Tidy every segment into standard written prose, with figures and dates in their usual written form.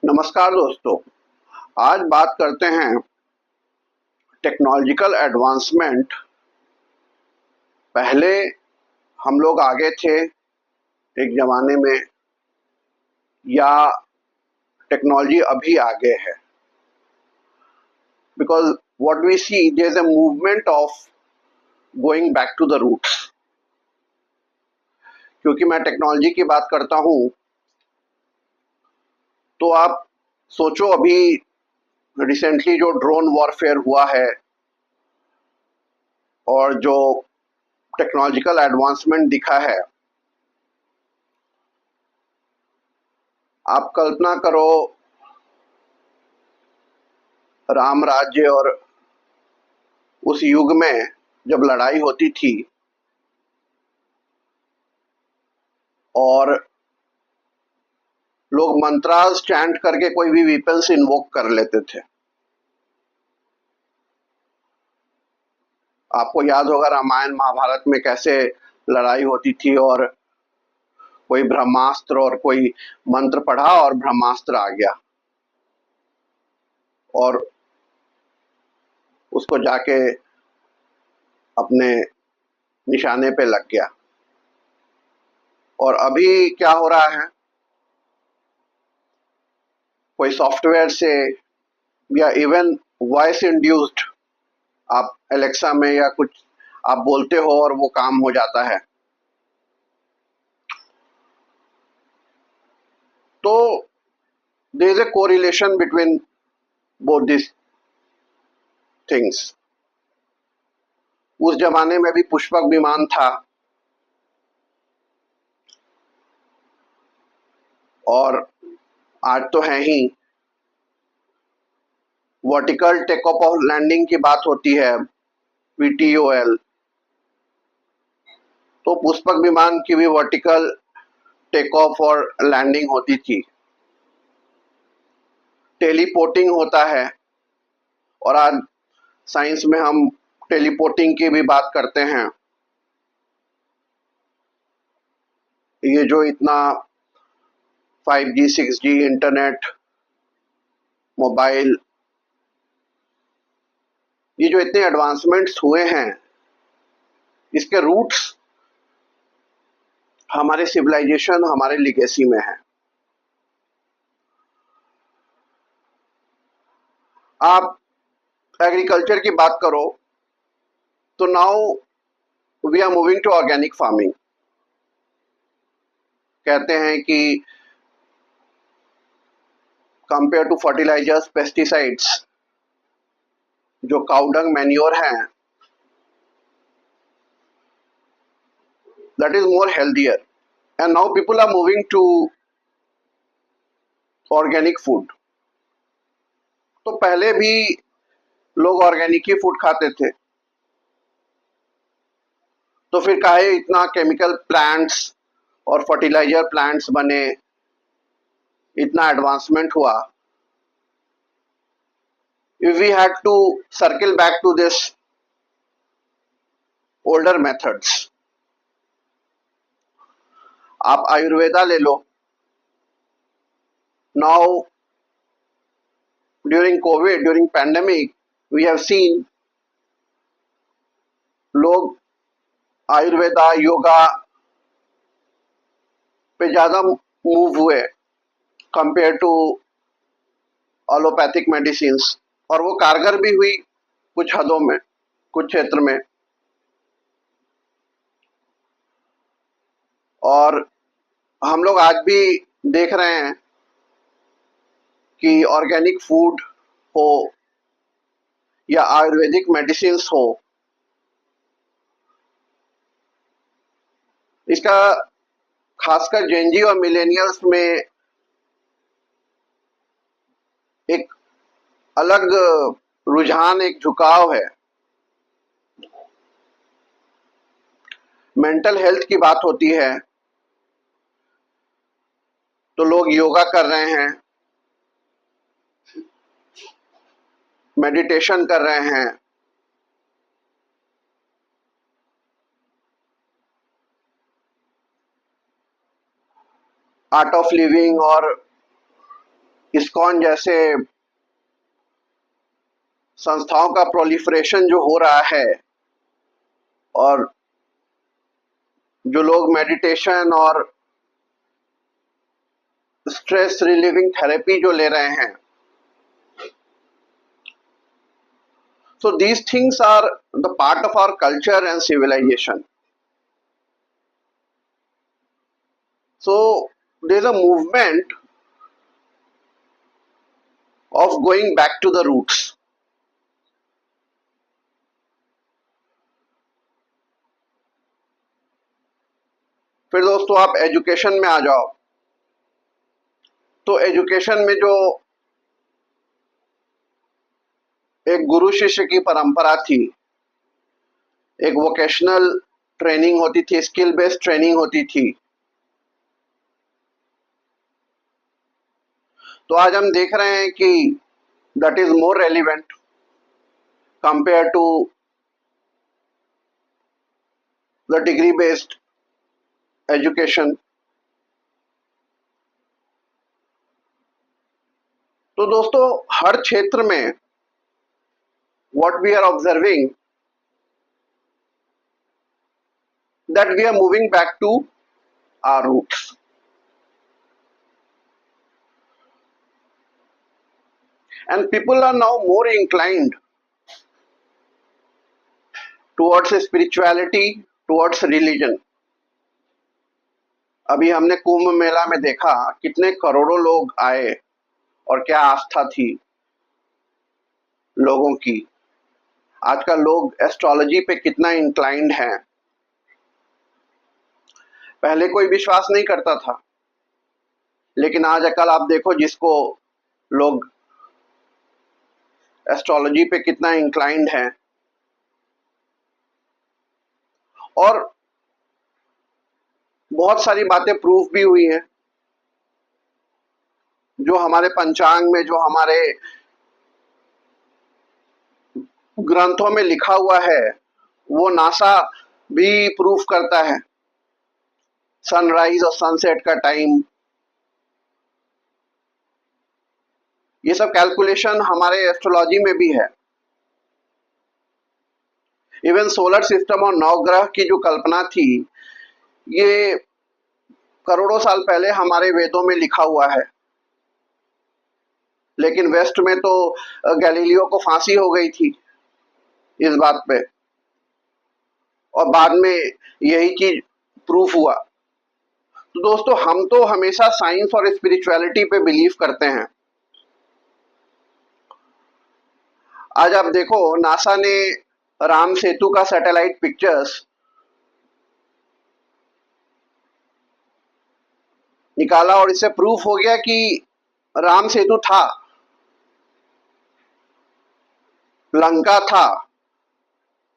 नमस्कार दोस्तों। आज बात करते हैं टेक्नोलॉजिकल एडवांसमेंट। पहले हम लोग आगे थे एक ज़माने में, या टेक्नोलॉजी अभी आगे है? Because what we see there is a movement of going back to the roots. क्योंकि मैं टेक्नोलॉजी की बात करता हूँ तो आप सोचो, अभी रिसेंटली जो ड्रोन वॉरफेयर हुआ है और जो टेक्नोलॉजिकल एडवांसमेंट दिखा है, आप कल्पना करो राम राज्य और उस युग में जब लड़ाई होती थी और लोग मंत्रास चैंट करके कोई भी वेपन्स इन्वोक कर लेते थे। आपको याद होगा रामायण महाभारत में कैसे लड़ाई होती थी और कोई ब्रह्मास्त्र और कोई मंत्र पढ़ा और ब्रह्मास्त्र आ गया और उसको जाके अपने निशाने पे लग गया। और अभी क्या हो रहा है, कोई सॉफ्टवेयर से या इवन वॉइस इंड्यूस्ड, आप एलेक्सा में या कुछ आप बोलते हो और वो काम हो जाता है। तो there is a correlation between both this things. उस जमाने में भी पुष्पक विमान था और आज तो है ही। वर्टिकल टेक ऑफ और लैंडिंग की बात होती है, वीटीओएल। तो पुष्पक विमान की भी वर्टिकल टेक ऑफ और लैंडिंग होती थी। टेलीपोर्टिंग होता है और आज साइंस में हम टेलीपोर्टिंग की भी बात करते हैं। ये जो इतना 5G 6G इंटरनेट, मोबाइल, ये जो इतने एडवांसमेंट्स हुए हैं, इसके रूट्स हमारे सिविलाइजेशन, हमारे लिगेसी में है। आप एग्रीकल्चर की बात करो तो now we are moving to organic farming. कहते हैं कि कंपेयर टू फर्टिलाइजर्स, पेस्टिसाइड्स, जो काउडंग मैन्योर है, that is more healthier, and now people are moving to organic food। तो पहले भी लोग ऑर्गेनिक ही फूड खाते थे, तो फिर काहे इतना केमिकल प्लांट्स और फर्टिलाइजर प्लांट्स बने, इतना एडवांसमेंट हुआ? if we had to circle back to this older methods, आप आयुर्वेदा ले लो। now during covid, during pandemic, we have seen लोग आयुर्वेदा, योगा पे ज़्यादा मूव हुए कंपेयर टू एलोपैथिक मेडिसिन्स, और वो कारगर भी हुई कुछ हदों में, कुछ क्षेत्र में। और हम लोग आज भी देख रहे हैं कि ऑर्गेनिक फूड हो या आयुर्वेदिक मेडिसिन्स हो, इसका खासकर जेनजी और मिलेनियल्स में एक अलग रुझान, एक झुकाव है। मेंटल हेल्थ की बात होती है तो लोग योगा कर रहे हैं, मेडिटेशन कर रहे हैं, आर्ट ऑफ लिविंग और इस्कॉन जैसे संस्थाओं का प्रोलिफरेशन जो हो रहा है, और जो लोग मेडिटेशन और स्ट्रेस रिलीविंग थेरेपी जो ले रहे हैं, so these things are the part of our culture and civilization. So there's a movement of going back to the roots. फिर दोस्तों आप एजुकेशन में आ जाओ, तो एजुकेशन में जो एक गुरु शिष्य की परंपरा थी, एक वोकेशनल ट्रेनिंग होती थी, स्किल बेस्ड ट्रेनिंग होती थी, तो आज हम देख रहे हैं कि that is more relevant compare to the degree based education. तो दोस्तों हर क्षेत्र में what we are observing that we are moving back to our roots. And people are now more inclined towards spirituality, towards religion. अभी हमने कुंभ मेला में देखा कितने करोड़ों लोग आए और क्या आस्था थी लोगों की. आजकल लोग एस्ट्रोलॉजी पे कितना इंक्लाइंड हैं. पहले कोई विश्वास नहीं करता था, लेकिन आजकल आप देखो जिसको लोग एस्ट्रोलॉजी पे कितना इंक्लाइंड हैं. और बहुत सारी बातें प्रूफ भी हुई हैं. जो हमारे पंचांग में, जो हमारे ग्रंथों में लिखा हुआ है, वो नासा भी प्रूफ करता है. सनराइज और सनसेट का टाइम, ये सब कैलकुलेशन हमारे एस्ट्रोलॉजी में भी है. इवन सोलर सिस्टम और नवग्रह की जो कल्पना थी, ये करोड़ों साल पहले हमारे वेदों में लिखा हुआ है. लेकिन वेस्ट में तो गैलीलियो को फांसी हो गई थी इस बात पे, और बाद में यही चीज प्रूफ हुआ. तो दोस्तों हम तो हमेशा साइंस और स्पिरिचुअलिटी पे बिलीव करते हैं. आज आप देखो नासा ने राम सेतु का सैटेलाइट पिक्चर्स निकाला और इससे प्रूफ हो गया कि राम सेतु था, लंका था.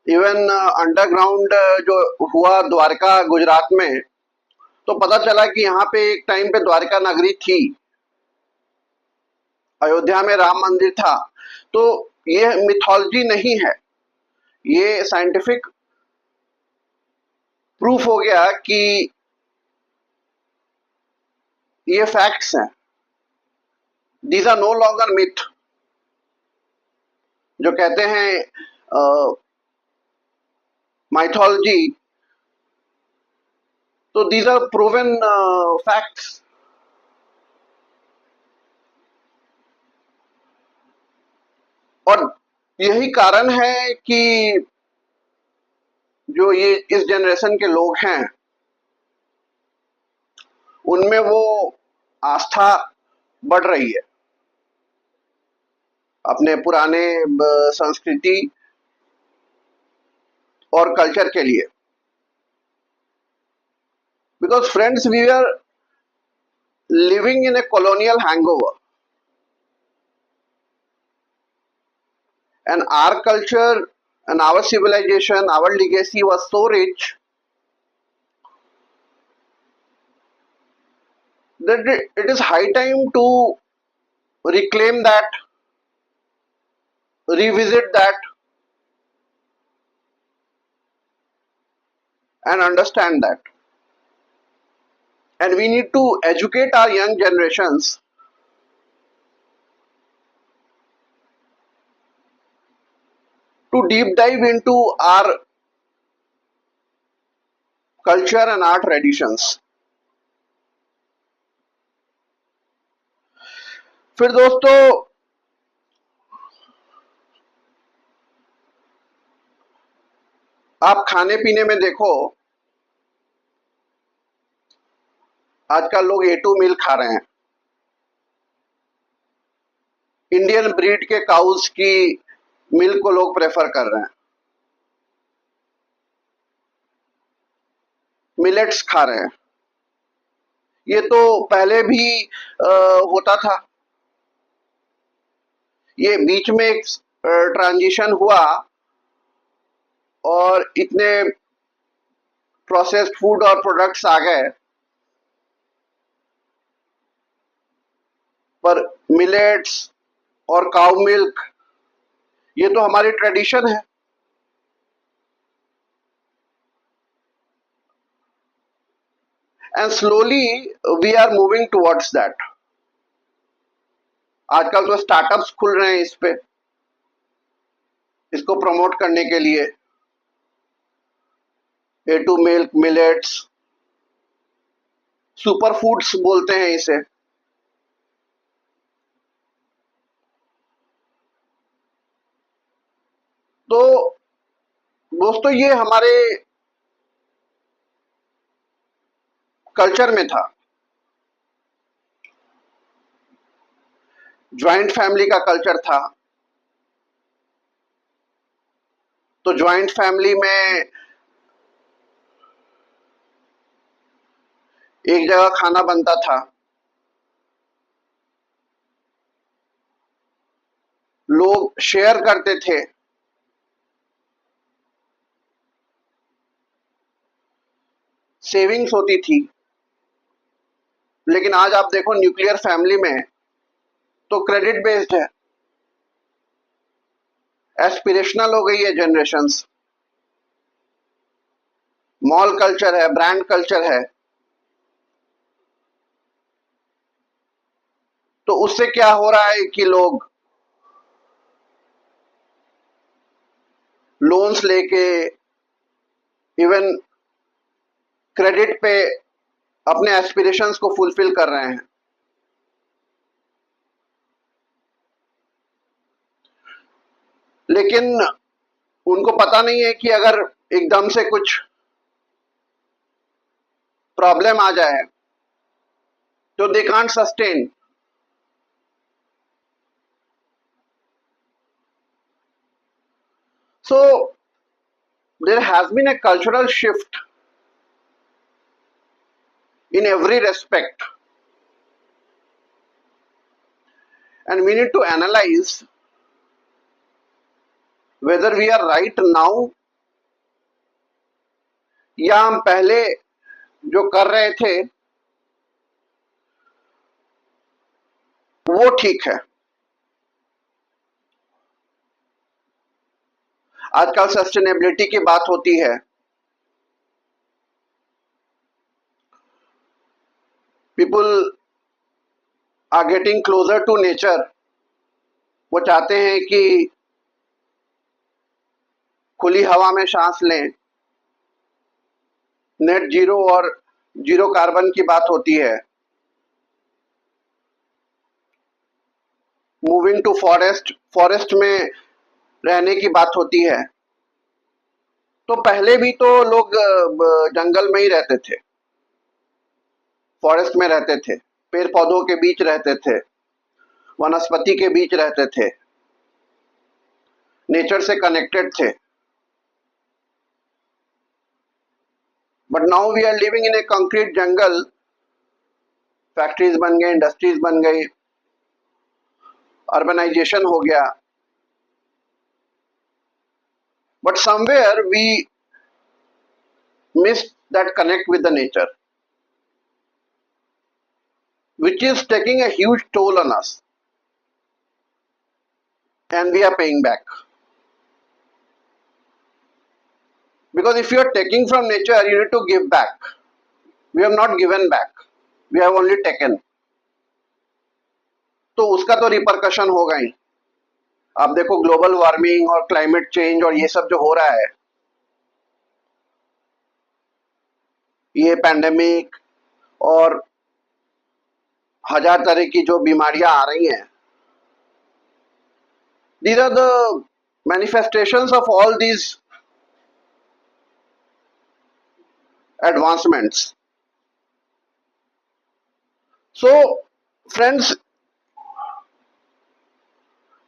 इवन अंडरग्राउंड जो हुआ द्वारका गुजरात में, तो पता चला कि यहाँ पे एक टाइम पे द्वारका नगरी थी, अयोध्या में राम मंदिर था. तो ये मिथोलॉजी नहीं है, ये साइंटिफिक प्रूफ हो गया कि ये फैक्ट्स हैं. These are no longer myth. जो कहते हैं माइथोलॉजी, तो दीज आर प्रूवन फैक्ट्स. और यही कारण है कि जो ये इस जनरेशन के लोग हैं, उनमें वो आस्था बढ़ रही है अपने पुराने संस्कृति और कल्चर के लिए. Because friends, we are living in a colonial hangover, and our culture and our civilization, our legacy was so rich that it is high time to reclaim that, revisit that, and understand that. And we need to educate our young generations to deep dive into our culture and our traditions. फिर दोस्तों आप खाने पीने में देखो, आजकल लोग A2 milk खा रहे हैं। इंडियन ब्रीड के काउस की मिल्क को लोग प्रेफर कर रहे हैं। मिलेट्स खा रहे हैं। ये तो पहले भी होता था। ये बीच में एक ट्रांजिशन हुआ और इतने प्रोसेस्ड फूड और प्रोडक्ट्स आ गए, पर मिलेट्स और काउ मिल्क ये तो हमारी ट्रेडिशन है। And slowly we are moving towards that. आजकल तो स्टार्टअप्स खुल रहे हैं इस पे, इसको प्रमोट करने के लिए। A2 milk, millets, super foods बोलते हैं इसे। तो दोस्तों ये हमारे कल्चर में था। ज्वाइंट फैमिली का कल्चर था। तो ज्वाइंट फैमिली में एक जगह खाना बनता था, लोग शेयर करते थे, सेविंग्स होती थी। लेकिन आज आप देखो न्यूक्लियर फैमिली में तो क्रेडिट बेस्ड है, एस्पिरेशनल हो गई है जनरेशंस, मॉल कल्चर है, ब्रांड कल्चर है। तो उससे क्या हो रहा है कि लोग लोन्स लेके, इवन क्रेडिट पे अपने एस्पिरेशंस को फुलफिल कर रहे हैं। लेकिन उनको पता नहीं है कि अगर एकदम से कुछ प्रॉब्लम आ जाए तो they can't sustain. So there has been a cultural shift in every respect, and we need to analyze whether we are right now या हम पहले जो कर रहे थे वो ठीक है। आजकल सस्टेनेबिलिटी की बात होती है, people are getting closer to nature. वो चाहते हैं कि खुली हवा में सांस लें, नेट जीरो और जीरो कार्बन की बात होती है, मूविंग टू फॉरेस्ट, फॉरेस्ट में रहने की बात होती है। तो पहले भी तो लोग जंगल में ही रहते थे, फॉरेस्ट में रहते थे, पेड़ पौधों के बीच रहते थे, वनस्पति के बीच रहते थे, नेचर से कनेक्टेड थे। But now we are living in a concrete jungle. Factories बन गई, इंडस्ट्रीज बन गई, अर्बनाइजेशन हो गया। But somewhere we miss that connect with the nature, which is taking a huge toll on us, and we are paying back. Because if you are taking from nature, you need to give back. We have not given back, we have only taken. तो उसका तो repercussion होगा ही। आप देखो global warming और climate change और ये सब जो हो रहा है, ये पैंडेमिक और हजार तरह की जो बीमारियां आ रही हैं, these are the manifestations of all these advancements. So, friends,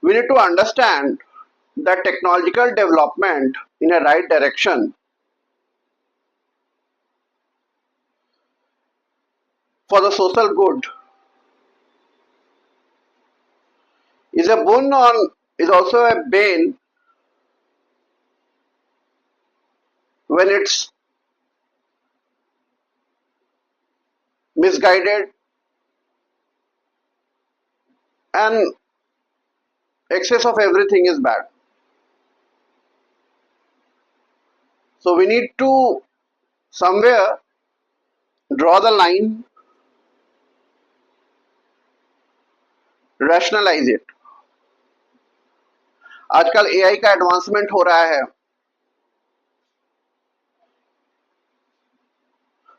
we need to understand that technological development in a right direction for the social good is a boon on is also a bane when it's misguided, and excess of everything is bad. So we need to somewhere draw the line, rationalize it. आजकल AI का advancement हो रहा है,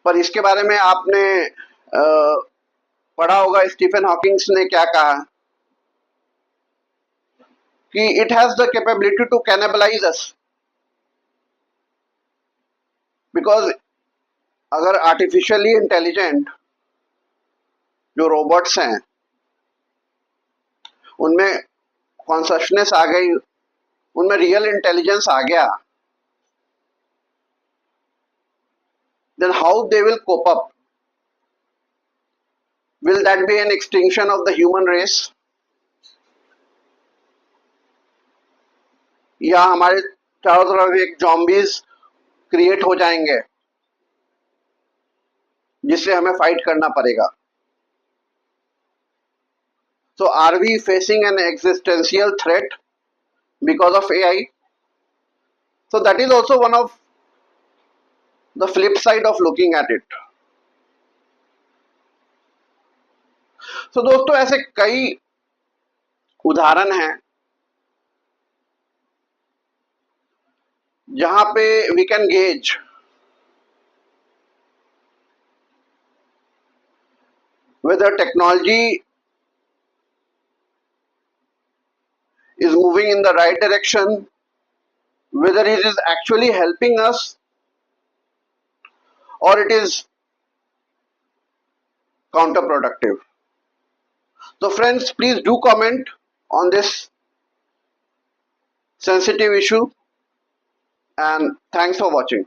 पर इसके बारे में आपने पढ़ा होगा स्टीफन हॉकिंग्स ने क्या कहा कि it has the capability to cannibalize us, because अगर आर्टिफिशियली इंटेलिजेंट जो रोबोट्स हैं उनमें कॉन्शसनेस आ गई, उनमें रियल इंटेलिजेंस आ गया, then how they will cope up? Will that be an extinction of the human race? या हमारे चारों तरफ एक zombies क्रिएट हो जाएंगे जिससे हमें फाइट करना पड़ेगा? So are we facing an existential threat because of AI? So that is also one of the flip side of looking at it. So दोस्तों, ऐसे कई उदाहरण हैं जहां पे we can gauge whether technology is moving in the right direction, whether it is actually helping us or it is counterproductive. So friends, please do comment on this sensitive issue, and thanks for watching.